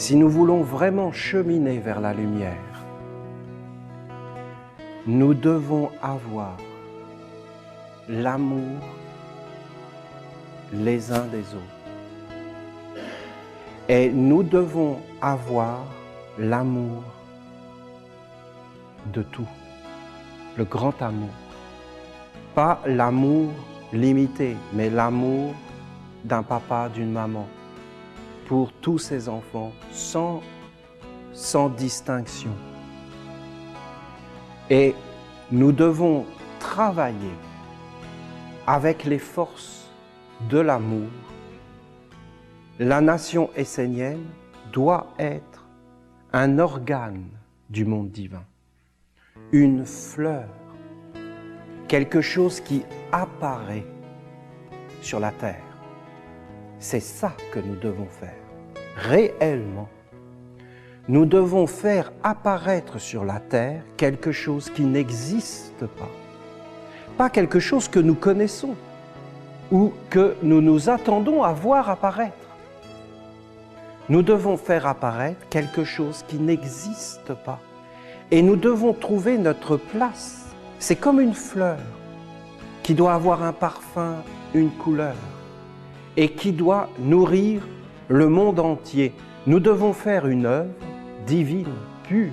si nous voulons vraiment cheminer vers la lumière, nous devons avoir l'amour les uns des autres. Et nous devons avoir l'amour de tout, le grand amour. Pas l'amour limité, mais l'amour d'un papa, d'une maman, pour tous ses enfants, sans distinction. Et nous devons travailler avec les forces de l'amour. La nation essénienne doit être un organe du monde divin, une fleur, quelque chose qui apparaît sur la terre. C'est ça que nous devons faire, réellement. Nous devons faire apparaître sur la terre quelque chose qui n'existe pas. Pas quelque chose que nous connaissons ou que nous nous attendons à voir apparaître. Nous devons faire apparaître quelque chose qui n'existe pas. Et nous devons trouver notre place. C'est comme une fleur qui doit avoir un parfum, une couleur, et qui doit nourrir le monde entier. Nous devons faire une œuvre divine, pure,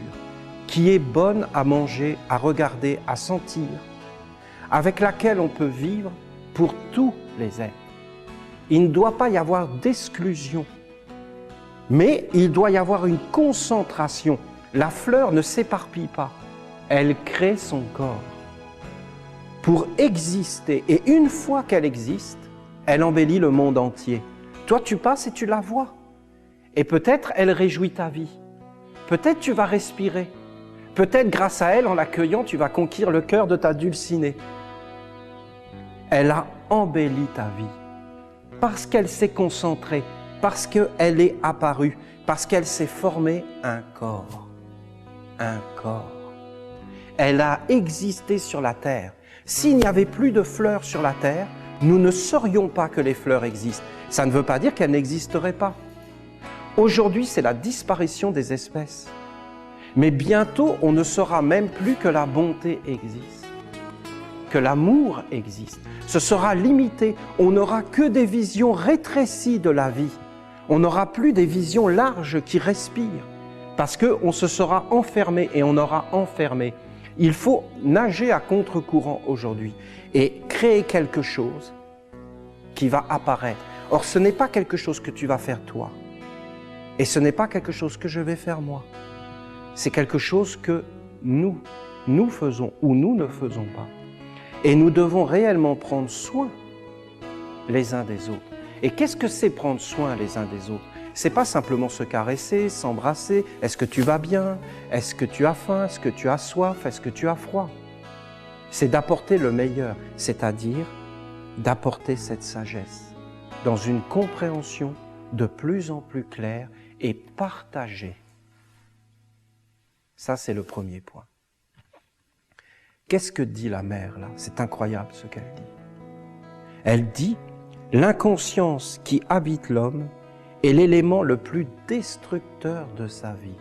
qui est bonne à manger, à regarder, à sentir, avec laquelle on peut vivre pour tous les êtres. Il ne doit pas y avoir d'exclusion, mais il doit y avoir une concentration. La fleur ne s'éparpille pas, elle crée son corps pour exister. Et une fois qu'elle existe, elle embellit le monde entier. Toi, tu passes et tu la vois. Et peut-être elle réjouit ta vie. Peut-être tu vas respirer. Peut-être grâce à elle, en l'accueillant, tu vas conquérir le cœur de ta dulcinée. Elle a embelli ta vie parce qu'elle s'est concentrée, parce qu'elle est apparue, parce qu'elle s'est formée un corps. Un corps. Elle a existé sur la terre. S'il n'y avait plus de fleurs sur la terre, nous ne saurions pas que les fleurs existent. Ça ne veut pas dire qu'elles n'existeraient pas. Aujourd'hui, c'est la disparition des espèces. Mais bientôt, on ne saura même plus que la bonté existe, que l'amour existe. Ce sera limité. On n'aura que des visions rétrécies de la vie. On n'aura plus des visions larges qui respirent, parce qu'on se sera enfermé et on aura enfermé. Il faut nager à contre-courant aujourd'hui et créer quelque chose qui va apparaître. Or, ce n'est pas quelque chose que tu vas faire toi. Et ce n'est pas quelque chose que je vais faire moi. C'est quelque chose que nous faisons ou nous ne faisons pas. Et nous devons réellement prendre soin les uns des autres. Et qu'est-ce que c'est prendre soin les uns des autres? C'est pas simplement se caresser, s'embrasser. Est-ce que tu vas bien? Est-ce que tu as faim? Est-ce que tu as soif? Est-ce que tu as froid? C'est d'apporter le meilleur, c'est-à-dire d'apporter cette sagesse dans une compréhension de plus en plus claire et partagée. Ça, c'est le premier point. Qu'est-ce que dit la mère là? C'est incroyable ce qu'elle dit. Elle dit « L'inconscience qui habite l'homme est l'élément le plus destructeur de sa vie. »